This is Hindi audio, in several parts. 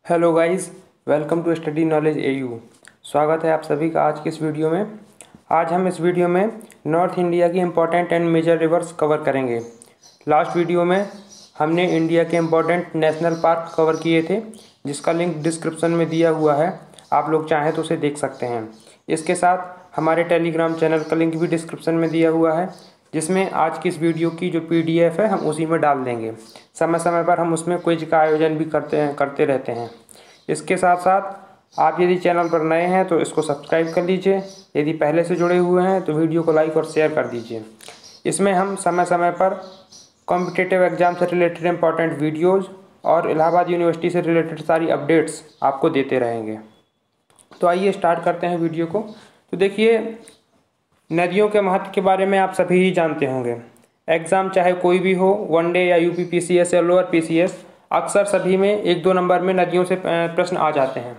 Hello guys, welcome to study knowledge AU. स्वागत है आप सभी का आज के इस वीडियो में। आज हम इस वीडियो में नॉर्थ इंडिया की important and major rivers cover करेंगे। लास्ट वीडियो में हमने इंडिया के इम्पोर्टेंट नेशनल पार्क कवर किए थे, जिसका लिंक डिस्क्रिप्शन में दिया हुआ है। आप लोग चाहें तो उसे देख सकते हैं। इसके साथ हमारे टेलीग्राम चैनल का लिंक भी डिस्क्रिप्शन में दिया हुआ है, जिसमें आज की इस वीडियो की जो PDF है हम उसी में डाल देंगे। समय समय पर हम उसमें क्विज का आयोजन भी करते रहते हैं। इसके साथ साथ आप यदि चैनल पर नए हैं तो इसको सब्सक्राइब कर लीजिए। यदि पहले से जुड़े हुए हैं तो वीडियो को लाइक और शेयर कर दीजिए। इसमें हम समय समय पर कॉम्पिटिटिव एग्जाम से रिलेटेड इंपॉर्टेंट वीडियोज़ और इलाहाबाद यूनिवर्सिटी से रिलेटेड सारी अपडेट्स आपको देते रहेंगे। तो आइए स्टार्ट करते हैं वीडियो को। तो देखिए, नदियों के महत्व के बारे में आप सभी ही जानते होंगे। एग्ज़ाम चाहे कोई भी हो, वनडे या UP PCS या लोअर PCS, अक्सर सभी में 1-2 नंबर में नदियों से प्रश्न आ जाते हैं।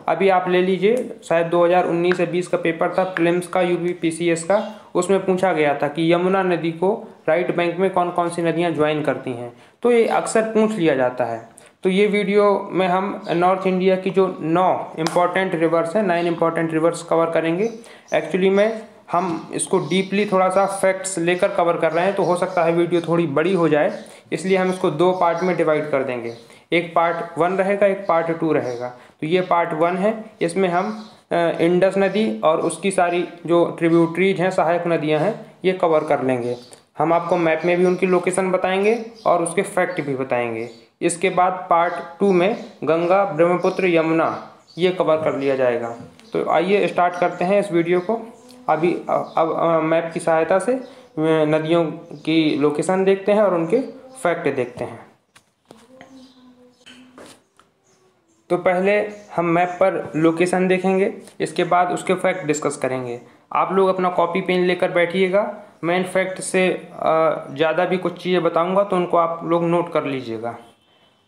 अभी आप ले लीजिए, शायद 2019 या 20 का पेपर था प्रीलिम्स का UP PCS का, उसमें पूछा गया था कि यमुना नदी को राइट बैंक में कौन कौन सी नदियाँ ज्वाइन करती हैं। तो ये अक्सर पूछ लिया जाता है। तो ये वीडियो में हम नॉर्थ इंडिया की जो 9 इम्पॉर्टेंट रिवर्स हैं, 9 इम्पॉर्टेंट रिवर्स कवर करेंगे। एक्चुअली में हम इसको डीपली थोड़ा सा फैक्ट्स लेकर कवर कर रहे हैं, तो हो सकता है वीडियो थोड़ी बड़ी हो जाए, इसलिए हम इसको 2 पार्ट में डिवाइड कर देंगे। एक पार्ट 1 रहेगा, एक पार्ट 2 रहेगा। तो ये पार्ट 1 है, इसमें हम इंडस नदी और उसकी सारी जो ट्रिब्यूटरीज हैं, सहायक नदियाँ हैं, ये कवर कर लेंगे। हम आपको मैप में भी उनकी लोकेशन बताएंगे और उसके फैक्ट भी बताएंगे। इसके बाद पार्ट 2 में गंगा, ब्रह्मपुत्र, यमुना ये कवर कर लिया जाएगा। तो आइए स्टार्ट करते हैं इस वीडियो को। अब मैप की सहायता से नदियों की लोकेशन देखते हैं और उनके फैक्ट देखते हैं। तो पहले हम मैप पर लोकेशन देखेंगे, इसके बाद उसके फैक्ट डिस्कस करेंगे। आप लोग अपना कॉपी पेन लेकर बैठिएगा। मैं इन फैक्ट से ज़्यादा भी कुछ चीज़ें बताऊंगा, तो उनको आप लोग नोट कर लीजिएगा।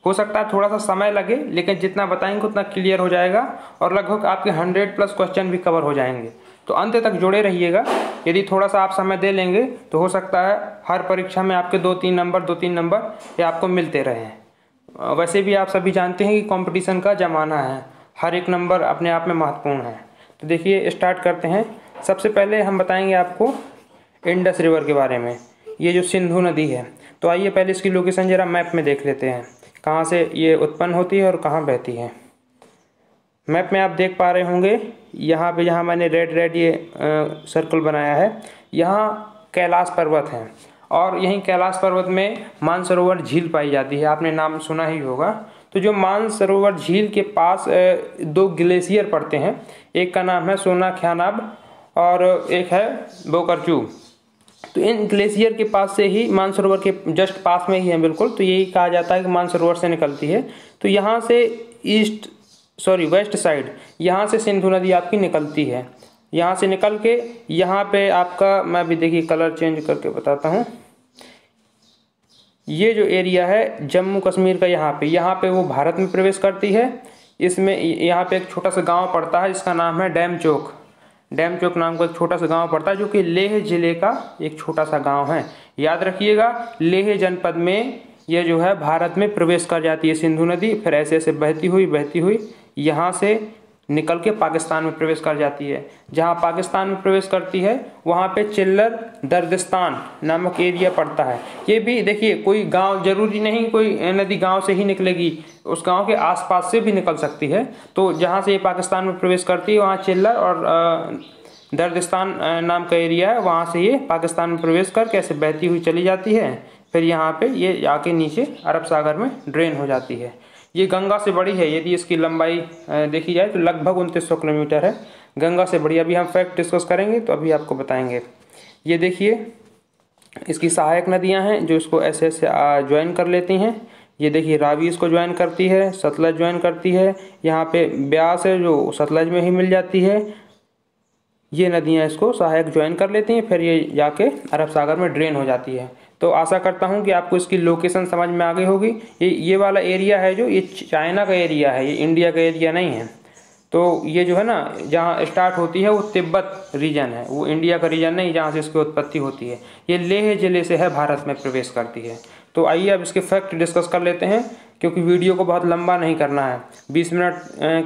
हो सकता है थोड़ा सा समय लगे, लेकिन जितना बताएंगे उतना क्लियर हो जाएगा और लगभग आपके 100+ क्वेश्चन भी कवर हो जाएंगे। तो अंत तक जुड़े रहिएगा। यदि थोड़ा सा आप समय दे लेंगे तो हो सकता है हर परीक्षा में आपके 2-3 नंबर ये आपको मिलते रहें। वैसे भी आप सभी जानते हैं कि कंपटीशन का ज़माना है, हर एक नंबर अपने आप में महत्वपूर्ण है। तो देखिए, स्टार्ट करते हैं। सबसे पहले हम बताएंगे आपको इंडस रिवर के बारे में, ये जो सिंधु नदी है। तो आइए पहले इसकी लोकेशन ज़रा मैप में देख लेते हैं, कहाँ से ये उत्पन्न होती है और कहाँ बहती है। मैप में आप देख पा रहे होंगे, यहाँ पे जहाँ मैंने रेड ये सर्कल बनाया है, यहाँ कैलाश पर्वत है और यहीं कैलाश पर्वत में मानसरोवर झील पाई जाती है। आपने नाम सुना ही होगा। तो जो मानसरोवर झील के पास 2 ग्लेशियर पड़ते हैं, एक का नाम है सोनाख्यानाब और एक है बोकरचू। तो इन ग्लेशियर के पास से ही, मानसरोवर के जस्ट पास में ही है बिल्कुल, तो यही कहा जाता है कि मानसरोवर से निकलती है। तो यहाँ से वेस्ट साइड यहाँ से सिंधु नदी आपकी निकलती है। यहाँ से निकल के यहाँ पे आपका, मैं भी देखिए कलर चेंज करके बताता हूँ, ये जो एरिया है जम्मू कश्मीर का, यहाँ पे वो भारत में प्रवेश करती है। इसमें यहाँ पे एक छोटा सा गांव पड़ता है जिसका नाम है डैम चौक नाम का एक छोटा सा गांव पड़ता है, जो कि लेह जिले का एक छोटा सा गांव है। याद रखिएगा, लेह जनपद में ये जो है भारत में प्रवेश कर जाती है सिंधु नदी। फिर ऐसे ऐसे बहती हुई यहाँ से निकल के पाकिस्तान में प्रवेश कर जाती है। जहाँ पाकिस्तान में प्रवेश करती है वहाँ पे चिल्लर दर्दिस्तान नामक एरिया पड़ता है। ये भी देखिए, कोई गांव जरूरी नहीं कोई नदी गांव से ही निकलेगी, उस गांव के आसपास से भी निकल सकती है। तो जहाँ से ये पाकिस्तान में प्रवेश करती है वहाँ चिल्लर और दर्दिस्तान नाम का एरिया है, वहाँ से ये पाकिस्तान में प्रवेश करके ऐसे बहती हुई चली जाती है। फिर यहाँ पे ये जाके नीचे अरब सागर में ड्रेन हो जाती है। ये गंगा से बड़ी है, यदि इसकी लंबाई देखी जाए तो लगभग 2900 किलोमीटर है। गंगा से बड़ी। अभी हम फैक्ट डिस्कस करेंगे तो अभी आपको बताएंगे। ये देखिए, इसकी सहायक नदियाँ हैं जो इसको ऐसे ऐसे ज्वाइन कर लेती हैं। ये देखिए, रावी इसको ज्वाइन करती है, सतलज ज्वाइन करती है, यहाँ पे ब्यास है जो सतलज में ही मिल जाती है। ये नदियाँ इसको सहायक ज्वाइन कर लेती हैं, फिर ये जाके अरब सागर में ड्रेन हो जाती है। तो आशा करता हूँ कि आपको इसकी लोकेशन समझ में आ गई होगी। ये वाला एरिया है जो, ये चाइना का एरिया है, ये इंडिया का एरिया नहीं है। तो ये जो है ना, जहाँ स्टार्ट होती है वो तिब्बत रीजन है, वो इंडिया का रीजन नहीं जहाँ से इसकी उत्पत्ति होती है। ये लेह जिले से है, भारत में प्रवेश करती है। तो आइए अब इसके फैक्ट डिस्कस कर लेते हैं, क्योंकि वीडियो को बहुत लंबा नहीं करना है। 20 मिनट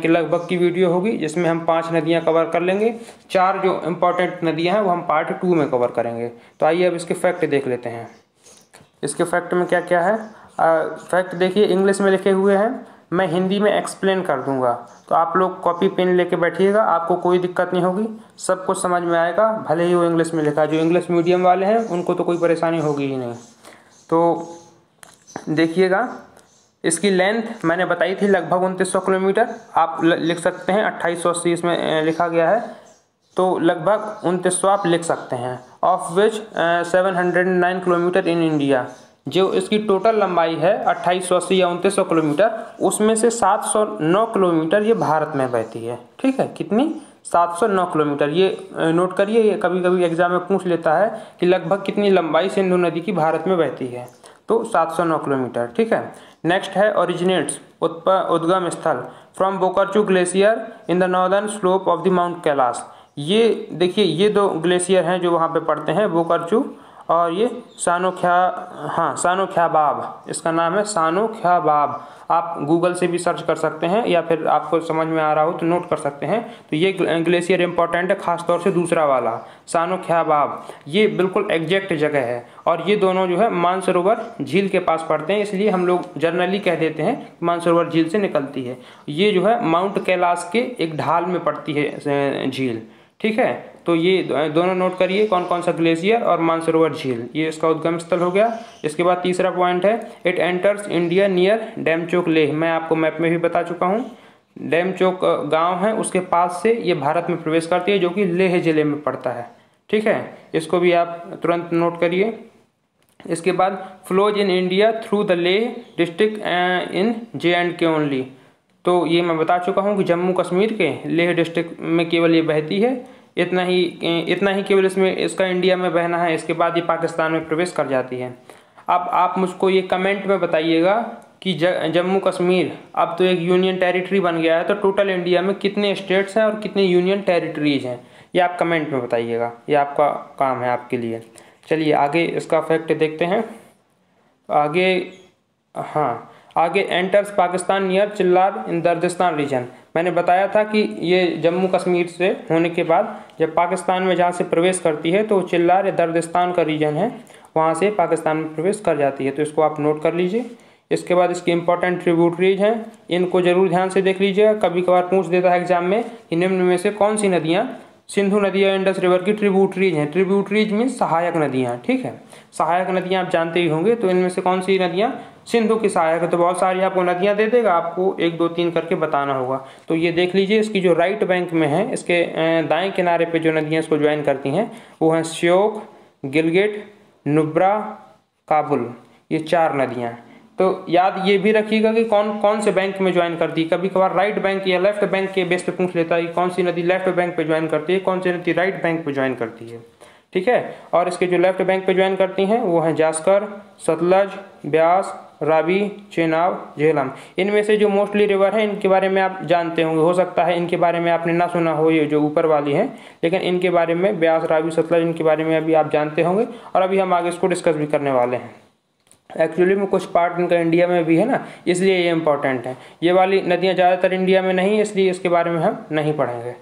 के लगभग की वीडियो होगी, जिसमें हम 5 नदियाँ कवर कर लेंगे। 4 जो इम्पोर्टेंट नदियाँ हैं वो हम पार्ट 2 में कवर करेंगे। तो आइए अब इसके फैक्ट देख लेते हैं। इसके फैक्ट में क्या क्या है। फैक्ट देखिए इंग्लिश में लिखे हुए हैं, मैं हिंदी में एक्सप्लेन कर दूंगा, तो आप लोग कॉपी पेन लेके बैठिएगा, आपको कोई दिक्कत नहीं होगी, सब कुछ समझ में आएगा, भले ही वो इंग्लिश में लिखा है। जो इंग्लिश मीडियम वाले हैं उनको तो कोई परेशानी होगी ही नहीं। तो देखिएगा, इसकी लेंथ मैंने बताई थी लगभग 2900 किलोमीटर, आप लिख सकते हैं 2880 इसमें लिखा गया है, तो लगभग 2900 आप लिख सकते हैं। Of which 709 kilometre in India, जो इसकी टोटल लंबाई है 2880 या 2900 किलोमीटर, उसमें से 709 किलोमीटर ये भारत में बहती है। ठीक है, कितनी? 709 किलोमीटर। ये नोट करिए, ये कभी कभी एग्जाम में पूछ लेता है कि लगभग कितनी लंबाई सिंधु नदी की भारत में बहती है, तो 709 किलोमीटर। ठीक है, नेक्स्ट है ओरिजिनेट्स, उद्गम स्थल, from Bokharchu glacier in the northern slope of the Mount Kailash. ये देखिए, ये 2 ग्लेशियर हैं जो वहाँ पे पड़ते हैं, बोकार्चू और ये सानोख्याबाब, इसका नाम है सानोख्याबाब। आप गूगल से भी सर्च कर सकते हैं, या फिर आपको समझ में आ रहा हो तो नोट कर सकते हैं। तो ये ग्लेशियर इंपॉर्टेंट है, खासतौर से दूसरा वाला सानोख्याबाब, ये बिल्कुल एग्जैक्ट जगह है। और ये दोनों जो है मानसरोवर झील के पास पड़ते हैं, इसलिए हम लोग जनरली कह देते हैं मानसरोवर झील से निकलती है। ये जो है माउंट कैलाश के एक ढाल में पड़ती है झील। ठीक है, तो ये दोनों नोट करिए, कौन कौन सा ग्लेशियर और मानसरोवर झील, ये इसका उद्गम स्थल हो गया। इसके बाद तीसरा पॉइंट है, it enters India near Demchok Leh. मैं आपको मैप में भी बता चुका हूँ, डेमचोक गांव है, उसके पास से ये भारत में प्रवेश करती है, जो कि लेह जिले में पड़ता है। ठीक है, इसको भी आप तुरंत नोट करिए। इसके बाद flows in India through the Leh district in J&K only. तो ये मैं बता चुका हूँ कि जम्मू कश्मीर के लेह डिस्ट्रिक्ट में केवल ये बहती है, इतना ही केवल इसमें इसका इंडिया में बहना है। इसके बाद ये पाकिस्तान में प्रवेश कर जाती है। अब आप मुझको ये कमेंट में बताइएगा कि जम्मू कश्मीर अब तो एक यूनियन टेरिटरी बन गया है, तो टोटल इंडिया में कितने स्टेट्स हैं और कितने यूनियन टेरिटरीज हैं, ये आप कमेंट में बताइएगा, ये आपका काम है आपके लिए। चलिए आगे इसका फैक्ट देखते हैं। आगे एंटर्स पाकिस्तान नियर चिल्लार इन दर्दिस्तान रीजन। मैंने बताया था कि ये जम्मू कश्मीर से होने के बाद जब पाकिस्तान में जहाँ से प्रवेश करती है तो चिल्लार या दर्दिस्तान का रीजन है, वहाँ से पाकिस्तान में प्रवेश कर जाती है, तो इसको आप नोट कर लीजिए। इसके बाद इसकी इंपॉर्टेंट ट्रिब्यूटरीज हैं, इनको जरूर ध्यान से देख लीजिएगा, कभी कभार पूछ देता है एग्जाम में कि निम्न में से कौन सी नदियाँ सिंधु नदी या इंडस रिवर की ट्रिब्यूटरीज हैं। ट्रिब्यूटरीज मीन्स सहायक नदियाँ। ठीक है, सहायक नदियाँ आप जानते ही होंगे, तो इनमें से कौन सी नदियाँ सिंधु की सहायक है। तो बहुत सारी आपको नदियाँ दे देगा, आपको 1 2 3 करके बताना होगा। तो ये देख लीजिए, इसकी जो राइट बैंक में है, इसके दाएं किनारे पे जो नदियाँ इसको ज्वाइन करती हैं वो हैं श्योक, गिलगिट, नुब्रा, काबुल, ये 4 नदियाँ। तो याद ये भी रखिएगा कि कौन कौन से बैंक में ज्वाइन करती है। कभी कभार राइट बैंक या लेफ्ट बैंक के बेस पे पूछ लेता है कि कौन सी नदी लेफ्ट बैंक पे ज्वाइन करती है, कौन सी नदी राइट बैंक पे ज्वाइन करती है। ठीक है, और इसके जो लेफ्ट बैंक पे ज्वाइन करती हैं वो हैं जास्कर, सतलज, ब्यास, रावी, चेनाब, झेलम। इनमें से जो मोस्टली रिवर है इनके बारे में आप जानते होंगे, हो सकता है इनके बारे में आपने ना सुना हो, ये जो ऊपर वाली हैं, लेकिन इनके बारे में ब्यास, रावी, सतलज, इनके बारे में अभी आप जानते होंगे, और अभी हम आगे इसको डिस्कस भी करने वाले हैं। एक्चुअली में कुछ पार्ट इनका इंडिया में भी है ना, इसलिए ये इंपॉर्टेंट है। ये वाली नदियाँ ज़्यादातर इंडिया में नहीं, इसलिए इसके बारे में हम नहीं पढ़ेंगे।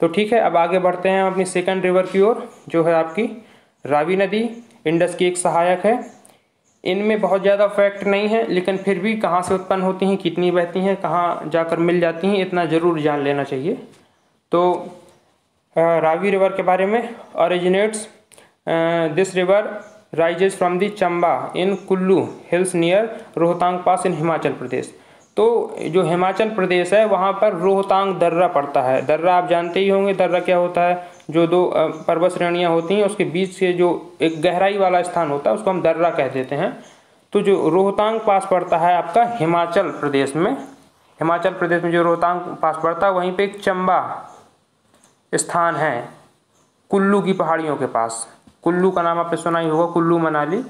तो ठीक है, अब आगे बढ़ते हैं अपनी सेकंड रिवर की ओर, जो है आपकी रावी नदी, इंडस की एक सहायक है। इनमें बहुत ज़्यादा फैक्ट नहीं है, लेकिन फिर भी कहाँ से उत्पन्न होती हैं, कितनी बहती हैं, कहाँ जाकर मिल जाती हैं, इतना ज़रूर जान लेना चाहिए। तो रावी रिवर के बारे में, originates this river rises from the Chamba in Kullu hills near Rohtang pass in Himachal Pradesh. तो जो हिमाचल प्रदेश है वहाँ पर रोहतांग दर्रा पड़ता है। दर्रा आप जानते ही होंगे, दर्रा क्या होता है, जो 2 पर्वत श्रेणियाँ होती हैं उसके बीच से जो एक गहराई वाला स्थान होता है उसको हम दर्रा कह देते हैं। तो जो रोहतांग पास पड़ता है आपका हिमाचल प्रदेश में, हिमाचल प्रदेश में जो रोहतांग पास पड़ता है वहीं पे एक चंबा स्थान है कुल्लू की पहाड़ियों के पास। कुल्लू का नाम आपने सुना ही होगा, कुल्लू मनाली।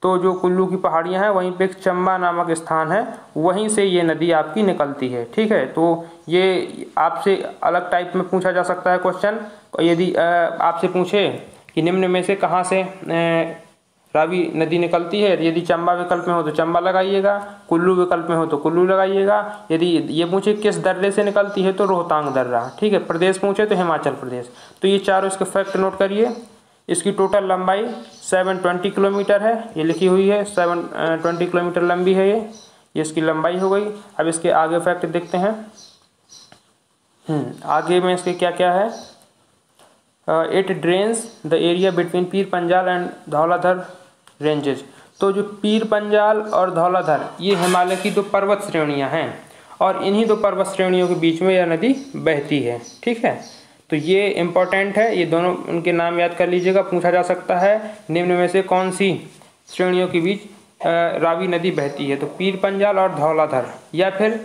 तो जो कुल्लू की पहाड़ियाँ हैं वहीं पे एक चंबा नामक स्थान है, वहीं से ये नदी आपकी निकलती है। ठीक है, तो ये आपसे अलग टाइप में पूछा जा सकता है क्वेश्चन, यदि आपसे पूछे कि निम्न में से कहाँ से रावी नदी निकलती है। यदि चंबा विकल्प में हो तो चंबा लगाइएगा, कुल्लू विकल्प में हो तो कुल्लू लगाइएगा। यदि ये पूछे किस दर्रे से निकलती है तो रोहतांग दर्रा, ठीक है। प्रदेश पूछे तो हिमाचल प्रदेश। तो ये चारों इसके फैक्ट नोट करिए। इसकी टोटल लंबाई 720 किलोमीटर है, ये लिखी हुई है 720 किलोमीटर लंबी है ये इसकी लंबाई हो गई। अब इसके आगे फैक्ट देखते हैं। आगे में इसके क्या क्या है। It drains the area between Pir Panjal and Dhauladhar ranges. तो जो पीर पंजाल और धौलाधर ये हिमालय की दो पर्वत श्रेणियां हैं और इन्हीं दो पर्वत श्रेणियों के बीच में यह नदी बहती है, ठीक है। तो ये इम्पोर्टेंट है, ये दोनों उनके नाम याद कर लीजिएगा। पूछा जा सकता है निम्न में से कौन सी श्रेणियों के बीच रावी नदी बहती है, तो पीर पंजाल और धौलाधर, या फिर,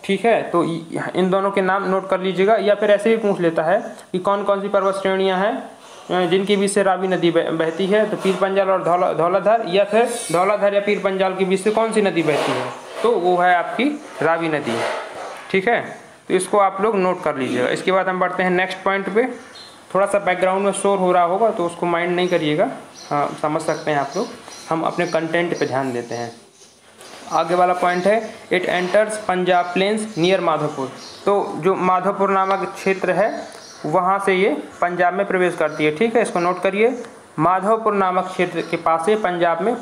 ठीक है। तो इन दोनों के नाम नोट कर लीजिएगा। या फिर ऐसे भी पूछ लेता है कि कौन कौन सी पर्वत श्रेणियां हैं जिनके बीच से रावी नदी बहती है, तो पीर पंजाल और धौलाधर, या फिर धौलाधर या पीर पंजाल के बीच से कौन सी नदी बहती है, तो वो है आपकी रावी नदी, ठीक है। तो इसको आप लोग नोट कर लीजिएगा। इसके बाद हम बढ़ते हैं नेक्स्ट पॉइंट पे। थोड़ा सा बैकग्राउंड में शोर हो रहा होगा तो उसको माइंड नहीं करिएगा, हाँ समझ सकते हैं आप लोग। हम अपने कंटेंट पे ध्यान देते हैं। आगे वाला पॉइंट है it enters Punjab plains near Madhopur. तो जो माधोपुर नामक क्षेत्र है वहाँ से ये पंजाब में प्रवेश करती है, ठीक है। इसको नोट करिए। माधोपुर नामक क्षेत्र के पास से पंजाब में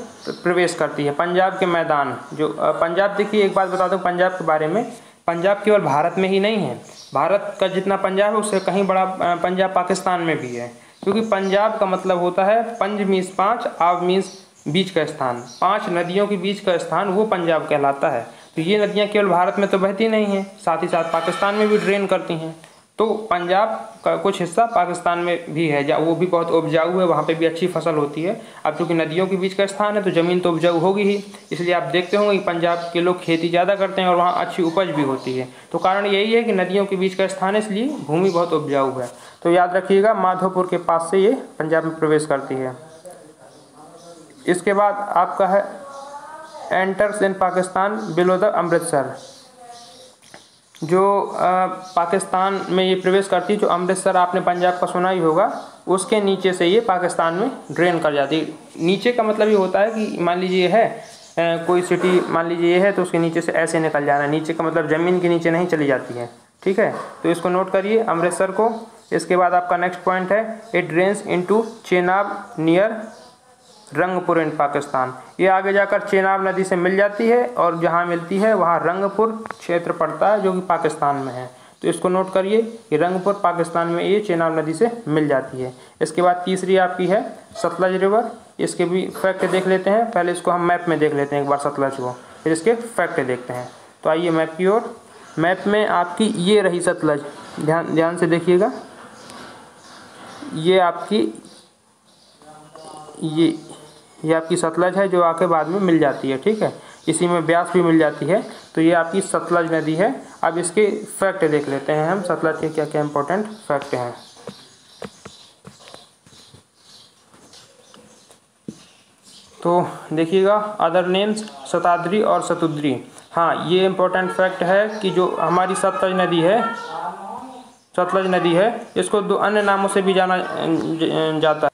प्रवेश करती है। पंजाब के मैदान जो पंजाब, देखिए एक बात बता दूँ पंजाब के बारे में, पंजाब केवल भारत में ही नहीं है। भारत का जितना पंजाब है उससे कहीं बड़ा पंजाब पाकिस्तान में भी है, क्योंकि पंजाब का मतलब होता है पंज मीन्स पाँच, आब मीन्स बीच का स्थान, 5 नदियों के बीच का स्थान वो पंजाब कहलाता है। तो ये नदियाँ केवल भारत में तो बहती नहीं हैं, साथ ही साथ पाकिस्तान में भी ड्रेन करती हैं। तो पंजाब का कुछ हिस्सा पाकिस्तान में भी है, जहाँ वो भी बहुत उपजाऊ है, वहाँ पे भी अच्छी फसल होती है। अब चूँकि नदियों के बीच का स्थान है तो ज़मीन तो उपजाऊ होगी ही, इसलिए आप देखते होंगे कि पंजाब के लोग खेती ज़्यादा करते हैं और वहाँ अच्छी उपज भी होती है। तो कारण यही है कि नदियों के बीच का स्थान है, इसलिए भूमि बहुत उपजाऊ है। तो याद रखिएगा माधोपुर के पास से ये पंजाब में प्रवेश करती है। इसके बाद आपका है enters in Pakistan below the Amritsar. जो पाकिस्तान में ये प्रवेश करती है, जो अमृतसर आपने पंजाब का सुना ही होगा, उसके नीचे से ये पाकिस्तान में ड्रेन कर जाती है। नीचे का मतलब ये होता है कि मान लीजिए है कोई सिटी, मान लीजिए ये है तो उसके नीचे से ऐसे निकल जाना। नीचे का मतलब ज़मीन के नीचे नहीं चली जाती है, ठीक है। तो इसको नोट करिए अमृतसर को। इसके बाद आपका नेक्स्ट पॉइंट है it drains into Chenab near Rangpur in Pakistan. ये आगे जाकर चेनाब नदी से मिल जाती है और जहाँ मिलती है वहाँ रंगपुर क्षेत्र पड़ता है जो कि पाकिस्तान में है। तो इसको नोट करिए कि रंगपुर पाकिस्तान में ये चेनाब नदी से मिल जाती है। इसके बाद तीसरी आपकी है सतलज रिवर। इसके भी फैक्ट देख लेते हैं। पहले इसको हम मैप में देख लेते हैं एक बार सतलज को, फिर इसके फैक्ट देखते हैं। तो आइए मैप की ओर। मैप में आपकी ये रही सतलज, ध्यान से देखिएगा। ये आपकी ये आपकी सतलज है जो आके बाद में मिल जाती है, ठीक है। इसी में ब्यास भी मिल जाती है। तो ये आपकी सतलज नदी है। अब इसके फैक्ट देख लेते हैं हम, सतलज के क्या क्या इंपॉर्टेंट फैक्ट हैं। तो देखिएगा अदर नेम्स शताद्री और शतुद्री। हाँ ये इंपॉर्टेंट फैक्ट है कि जो हमारी सतलज नदी है इसको 2 अन्य नामों से भी जाना जाता है।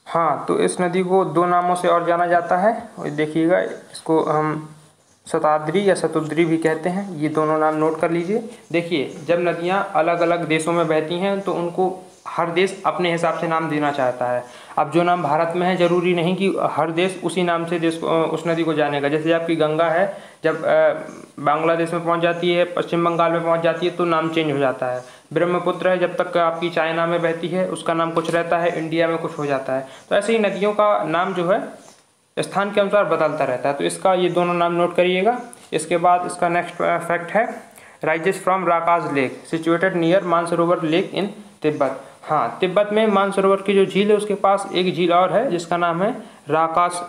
हाँ तो इस नदी को 2 नामों से और जाना जाता है। और देखिएगा इसको हम शताद्री या शतुद्री भी कहते हैं। ये दोनों नाम नोट कर लीजिए। देखिए जब नदियाँ अलग अलग देशों में बहती हैं तो उनको हर देश अपने हिसाब से नाम देना चाहता है। अब जो नाम भारत में है ज़रूरी नहीं कि हर देश उसी नाम से उस नदी को जानेगा। जैसे आपकी गंगा है, जब बांग्लादेश में पहुंच जाती है, पश्चिम बंगाल में पहुंच जाती है तो नाम चेंज हो जाता है। ब्रह्मपुत्र है, जब तक आपकी चाइना में बहती है उसका नाम कुछ रहता है, इंडिया में कुछ हो जाता है। तो ऐसे ही नदियों का नाम जो है स्थान के अनुसार बदलता रहता है। तो इसका ये दोनों नाम नोट करिएगा। इसके बाद इसका नेक्स्ट फैक्ट है rises from Rakas lake situated near Mansarovar lake in Tibet. हाँ तिब्बत में मानसरोवर की जो झील है उसके पास एक झील और है जिसका नाम है राकास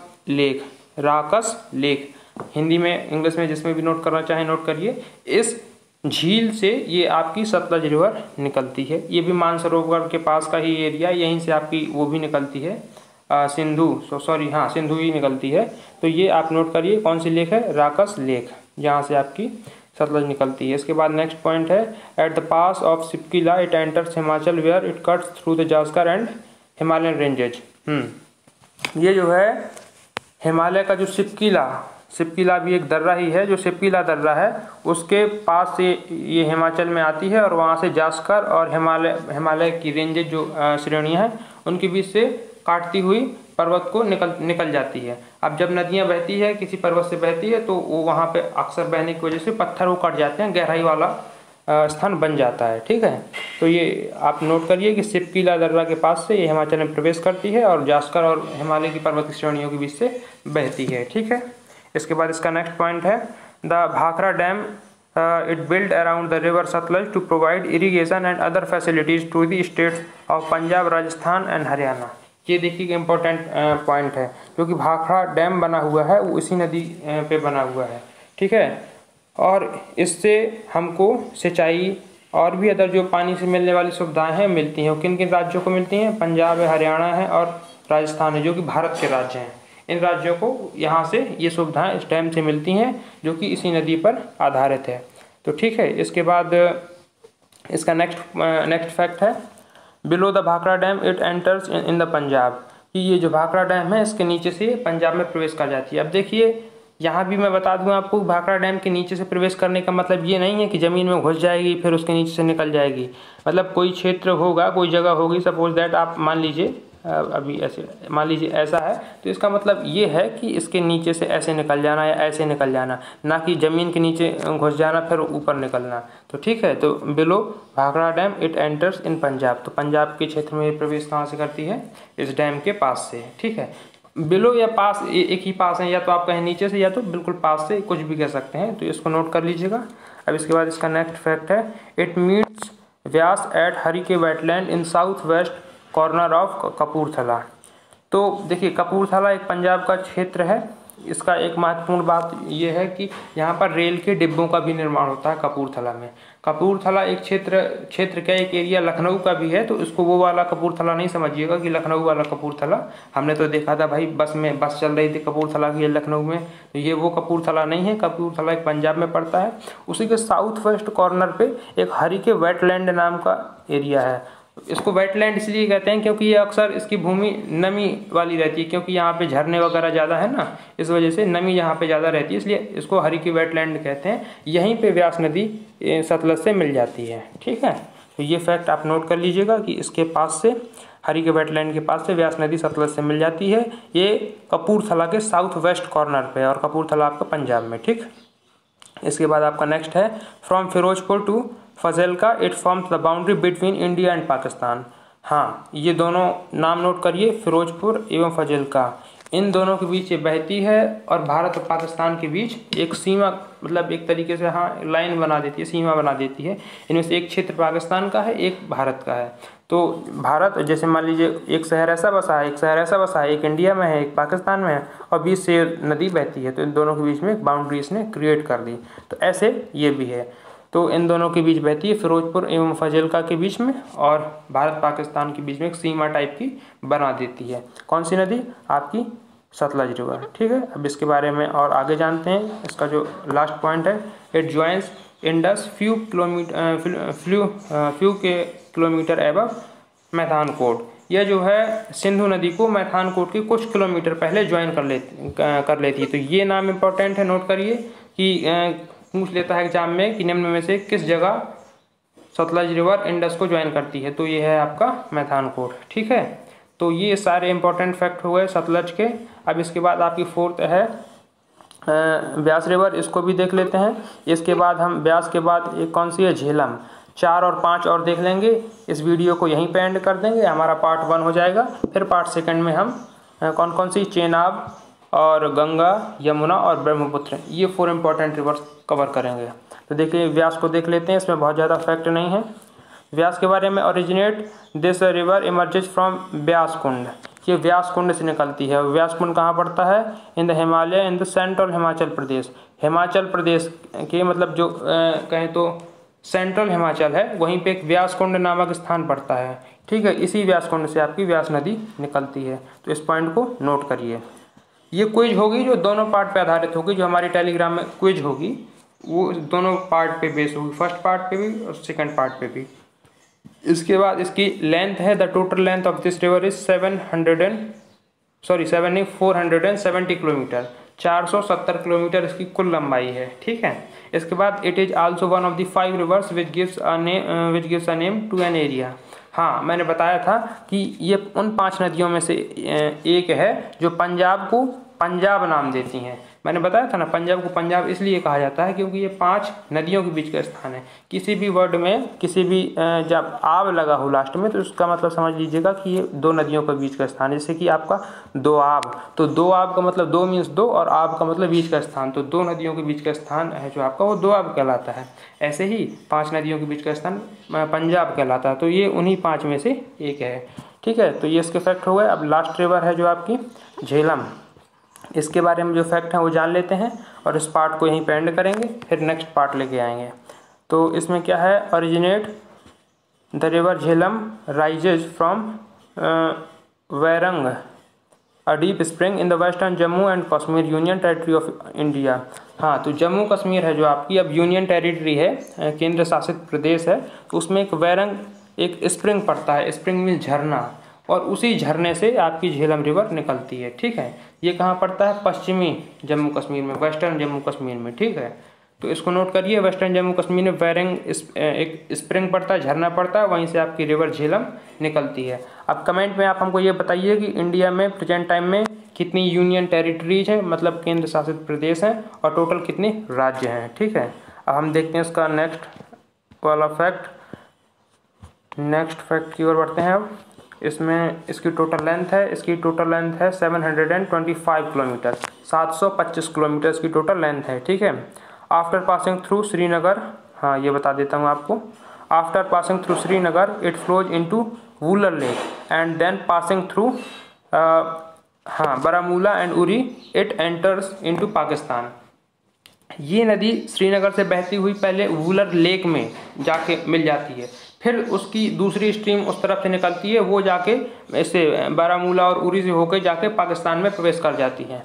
लेक। हिंदी में, इंग्लिश में, जिसमें भी नोट करना चाहे नोट करिए। इस झील से ये आपकी सतलज रिवर निकलती है। ये भी मानसरोवर के पास का ही एरिया, यहीं से आपकी वो भी निकलती है सिंधु ही निकलती है। तो ये आप नोट करिए कौन सी लेक है, राकस लेक, जहाँ से आपकी सतलज निकलती है। इसके बाद नेक्स्ट पॉइंट है at the pass of Shipki La it enters Himachal where it cuts through the Zanskar and Himalayan ranges. ये जो है हिमालय का जो सिपकीला भी एक दर्रा ही है, जो सिपकीला दर्रा है उसके पास से ये हिमाचल में आती है और वहाँ से जास्कर और हिमालय की रेंजेज जो श्रेणियाँ हैं उनके बीच से काटती हुई पर्वत को निकल जाती है। अब जब नदियाँ बहती है, किसी पर्वत से बहती है, तो वो वहाँ पे अक्सर बहने की वजह से पत्थर वो कट जाते हैं, गहराई वाला स्थान बन जाता है। ठीक है, तो ये आप नोट करिए कि सिपकीला दर्रा के पास से ये हिमाचल में प्रवेश करती है और जास्कर और हिमालय की पर्वतीय श्रेणियों के बीच से बहती है। ठीक है, इसके बाद इसका नेक्स्ट पॉइंट है the Bhakra dam it build around the river Sutlej to provide irrigation and other facilities to the states of Punjab, Rajasthan and Haryana. ये देखिए कि इम्पोर्टेंट पॉइंट है, जो कि भाखड़ा डैम बना हुआ है वो इसी नदी पे बना हुआ है। ठीक है, और इससे हमको सिंचाई और भी अदर जो पानी से मिलने वाली सुविधाएं हैं मिलती हैं। किन किन राज्यों को मिलती हैं? पंजाब है, हरियाणा है और राजस्थान है, जो कि भारत के राज्य हैं। इन राज्यों को यहाँ से ये सुविधाएं इस डैम से मिलती हैं, जो कि इसी नदी पर आधारित है। तो ठीक है, इसके बाद इसका नेक्स्ट फैक्ट है below the Bhakra dam it enters in the Punjab, कि ये जो भाखड़ा डैम है इसके नीचे से पंजाब में प्रवेश कर जाती है। अब देखिए यहाँ भी मैं बता दूं आपको, भाखड़ा डैम के नीचे से प्रवेश करने का मतलब ये नहीं है कि ज़मीन में घुस जाएगी फिर उसके नीचे से निकल जाएगी। मतलब कोई क्षेत्र होगा, कोई जगह होगी, सपोज दैट आप मान लीजिए अभी ऐसे मान लीजिए ऐसा है, तो इसका मतलब ये है कि इसके नीचे से ऐसे निकल जाना या ऐसे निकल जाना, ना कि ज़मीन के नीचे घुस जाना फिर ऊपर निकलना। तो ठीक है, तो below Bhakra dam it enters in Punjab, तो पंजाब के क्षेत्र में प्रवेश कहाँ से करती है? इस डैम के पास से। ठीक है, बिलो या पास एक ही पास है, या तो आप कहें नीचे से या तो बिल्कुल पास से, कुछ भी कह सकते हैं, तो इसको नोट कर लीजिएगा। अब इसके बाद इसका नेक्स्ट फैक्ट है it meets Beas at Harike wetland in south west corner of Kapurthala. तो देखिए कपूरथला एक पंजाब का क्षेत्र है। इसका एक महत्वपूर्ण बात यह है कि यहाँ पर रेल के डिब्बों का भी निर्माण होता है कपूरथला में। कपूरथला एक क्षेत्र का एक एरिया लखनऊ का भी है, तो इसको वो वाला कपूरथला नहीं समझिएगा कि लखनऊ वाला कपूरथला। हमने तो देखा था भाई बस चल रही थी कपूरथला की लखनऊ में, तो ये वो कपूरथला नहीं है। कपूरथला एक पंजाब में पड़ता है। उसी के साउथ वेस्ट कॉर्नर पे एक हरिके वेटलैंड नाम का एरिया है। इसको वेटलैंड इसलिए कहते हैं क्योंकि ये अक्सर इसकी भूमि नमी वाली रहती है, क्योंकि यहाँ पे झरने वगैरह ज़्यादा है ना, इस वजह से नमी यहाँ पे ज़्यादा रहती है, इसलिए इसको हरिके वेटलैंड कहते हैं। यहीं पे व्यास नदी सतलज से मिल जाती है। ठीक है, तो ये फैक्ट आप नोट कर लीजिएगा कि इसके पास से हरिके वेटलैंड के पास से व्यास नदी सतलज से मिल जाती है। ये कपूरथला के साउथ वेस्ट कॉर्नर पे, और कपूरथला आपका पंजाब में। ठीक, इसके बाद आपका नेक्स्ट है from Firozpur to Fazilka it forms the boundary between India and Pakistan. हाँ, ये दोनों नाम नोट करिए, फिरोजपुर एवं फजलका, इन दोनों के बीच ये बहती है और भारत और पाकिस्तान के बीच एक सीमा, मतलब एक तरीके से हाँ लाइन बना देती है, सीमा बना देती है। इनमें से एक क्षेत्र पाकिस्तान का है, एक भारत का है। तो भारत जैसे मान लीजिए एक शहर ऐसा बसा है, एक शहर ऐसा बसा है, एक इंडिया में है, एक पाकिस्तान में है, और बीच से नदी बहती है, तो इन दोनों के बीच में एक बाउंड्री इसने क्रिएट कर दी। तो ऐसे ये भी है, तो इन दोनों के बीच बहती है, फिरोजपुर एवं फजलका के बीच में, और भारत पाकिस्तान के बीच में एक सीमा टाइप की बना देती है। कौन सी नदी? आपकी सतलज रिवर। ठीक है, अब इसके बारे में और आगे जानते हैं। इसका जो लास्ट पॉइंट है इट ज्वाइंस इंडस फ्यू के किलोमीटर एबव मैथानकोट। यह जो है सिंधु नदी को मैथानकोट के कुछ किलोमीटर पहले ज्वाइन कर लेती है। तो ये नाम इम्पोर्टेंट है, नोट करिए कि पूछ लेता है एग्जाम में कि निम्न में से किस जगह सतलज रिवर इंडस को ज्वाइन करती है, तो ये है आपका मैथानकोट। ठीक है, तो ये सारे इंपॉर्टेंट फैक्ट हो गए सतलज के। अब इसके बाद आपकी फोर्थ है ब्यास रिवर, इसको भी देख लेते हैं। इसके बाद हम ब्यास के बाद एक कौन सी है? झेलम। 4 और 5 और देख लेंगे। इस वीडियो को यहीं पे एंड कर देंगे, हमारा पार्ट 1 हो जाएगा। फिर पार्ट 2 में हम कौन कौन सी चेनाब और गंगा, यमुना और ब्रह्मपुत्र, ये 4 इंपॉर्टेंट रिवर्स कवर करेंगे। तो देखिए व्यास को देख लेते हैं, इसमें बहुत ज़्यादा फैक्ट नहीं है। व्यास के बारे में, originate this river emerges from Beas Kund, ये व्यास कुंड से निकलती है। व्यास कुंड कहाँ पड़ता है? In the Himalaya, in the central Himachal Pradesh. Himachal Pradesh के मतलब जो कहें तो सेंट्रल हिमाचल है, वहीं पे एक व्यास कुंड नामक स्थान पड़ता है। ठीक है, इसी व्यास कुंड से आपकी व्यास नदी निकलती है। तो इस पॉइंट को नोट करिए। ये क्विज होगी जो दोनों पार्ट पे आधारित होगी, जो हमारी टेलीग्राम में क्विज होगी वो दोनों पार्ट पे बेस होगी, फर्स्ट पार्ट पे भी और सेकंड पार्ट पे भी। इसके बाद इसकी लेंथ है, the total length of this river is 470 kilometre, 470 kilometre इसकी कुल लंबाई है। ठीक है। इसके बाद it is also one of the 5 rivers which gives a name to an area. हाँ, मैंने बताया था कि ये उन 5 नदियों में से एक है जो पंजाब को पंजाब नाम देती हैं। मैंने बताया था ना, पंजाब को पंजाब इसलिए कहा जाता है क्योंकि ये 5 नदियों के बीच का स्थान है। किसी भी वर्ड में किसी भी जब आब लगा हो लास्ट में तो उसका मतलब समझ लीजिएगा कि ये 2 नदियों के बीच का स्थान है। जैसे कि आपका दो आब, तो दो आब का मतलब 2 मीन्स 2 और आब का मतलब बीच का स्थान, तो 2 नदियों के बीच का स्थान है जो आपका वो दोआब कहलाता है। ऐसे ही 5 नदियों के बीच का स्थान पंजाब कहलाता है, तो ये उन्हीं 5 में से एक है। ठीक है, तो ये इसके फैक्ट हो गए। अब लास्ट रिवर है जो आपकी झेलम, इसके बारे में जो फैक्ट हैं वो जान लेते हैं और इस पार्ट को यहीं पे एंड करेंगे, फिर नेक्स्ट पार्ट लेके आएंगे। तो इसमें क्या है, originate the river Jhelum rises from Verinag a deep spring in the western Jammu and Kashmir union territory of India. हाँ, तो जम्मू कश्मीर है जो आपकी अब यूनियन टेरिटरी है, केंद्र शासित प्रदेश है, तो उसमें एक वैरंग एक स्प्रिंग पड़ता है, स्प्रिंग मीन्स झरना, और उसी झरने से आपकी झेलम रिवर निकलती है। ठीक है, ये कहाँ पड़ता है, पश्चिमी जम्मू कश्मीर में, वेस्टर्न जम्मू कश्मीर में। ठीक है, तो इसको नोट करिए, वेस्टर्न जम्मू कश्मीर में वैरंग एक स्प्रिंग पड़ता है, झरना पड़ता है, वहीं से आपकी रिवर झेलम निकलती है। अब कमेंट में आप हमको ये बताइए कि इंडिया में प्रेजेंट टाइम में कितनी यूनियन टेरिटरीज हैं, मतलब केंद्र शासित प्रदेश हैं, और टोटल कितने राज्य हैं। ठीक है, अब हम देखते हैं इसका नेक्स्ट वाला फैक्ट। नेक्स्ट फैक्ट की ओर बढ़ते हैं। अब इसमें इसकी टोटल लेंथ है, 725 किलोमीटर, 725 किलोमीटर इसकी टोटल लेंथ है। ठीक है, आफ्टर पासिंग थ्रू श्रीनगर, हाँ ये बता देता हूँ आपको, after passing through Srinagar it flows into Wular lake and then passing through Baramulla and Uri it enters into Pakistan. ये नदी श्रीनगर से बहती हुई पहले वुलर लेक में जाके मिल जाती है, फिर उसकी दूसरी स्ट्रीम उस तरफ से निकलती है, वो जाके इससे बारामूला और उरी से होकर जाके पाकिस्तान में प्रवेश कर जाती है।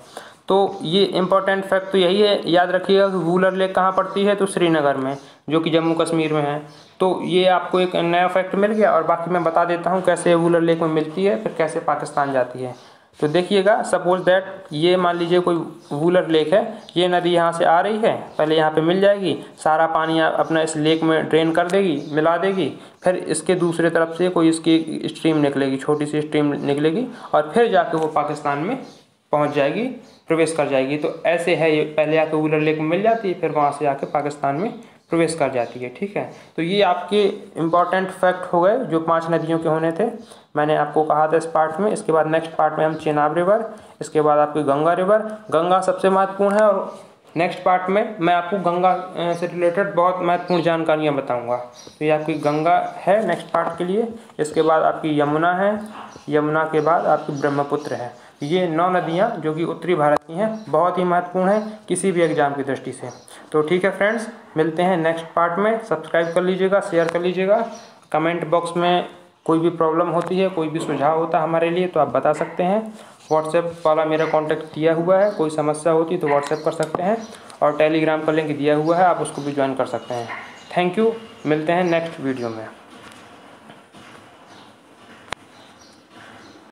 तो ये इम्पोर्टेंट फैक्ट तो यही है, याद रखिएगा कि वुलर लेक कहाँ पड़ती है, तो श्रीनगर में, जो कि जम्मू कश्मीर में है। तो ये आपको एक नया फैक्ट मिल गया, और बाकी मैं बता देता हूँ कैसे वुलर लेक में मिलती है, फिर कैसे पाकिस्तान जाती है। तो देखिएगा, सपोज दैट ये मान लीजिए कोई वुलर लेक है, ये नदी यहाँ से आ रही है, पहले यहाँ पे मिल जाएगी, सारा पानी अपना इस लेक में ड्रेन कर देगी, मिला देगी, फिर इसके दूसरे तरफ से कोई इसकी स्ट्रीम निकलेगी, छोटी सी स्ट्रीम निकलेगी, और फिर जाके वो पाकिस्तान में पहुँच जाएगी, प्रवेश कर जाएगी। तो ऐसे है, ये पहले आके वुलर लेक में मिल जाती है, फिर वहाँ से आके पाकिस्तान में प्रवेश कर जाती है। ठीक है, तो ये आपके इम्पॉर्टेंट फैक्ट हो गए जो 5 नदियों के होने थे, मैंने आपको कहा था इस पार्ट में। इसके बाद नेक्स्ट पार्ट में हम चेनाब रिवर, इसके बाद आपकी गंगा रिवर, गंगा सबसे महत्वपूर्ण है, और नेक्स्ट पार्ट में मैं आपको गंगा से रिलेटेड बहुत महत्वपूर्ण जानकारियाँ बताऊँगा। तो ये आपकी गंगा है नेक्स्ट पार्ट के लिए। इसके बाद आपकी यमुना है, यमुना के बाद आपकी ब्रह्मपुत्र है। ये 9 नदियाँ जो कि उत्तरी भारत की हैं, बहुत ही महत्वपूर्ण है किसी भी एग्जाम की दृष्टि से। तो ठीक है फ्रेंड्स, मिलते हैं नेक्स्ट पार्ट में। सब्सक्राइब कर लीजिएगा, शेयर कर लीजिएगा, कमेंट बॉक्स में कोई भी प्रॉब्लम होती है, कोई भी सुझाव होता है हमारे लिए तो आप बता सकते हैं। व्हाट्सएप वाला मेरा कॉन्टैक्ट दिया हुआ है, कोई समस्या होती तो व्हाट्सएप कर सकते हैं, और टेलीग्राम का लिंक दिया हुआ है, आप उसको भी ज्वाइन कर सकते हैं। थैंक यू, मिलते हैं नेक्स्ट वीडियो में।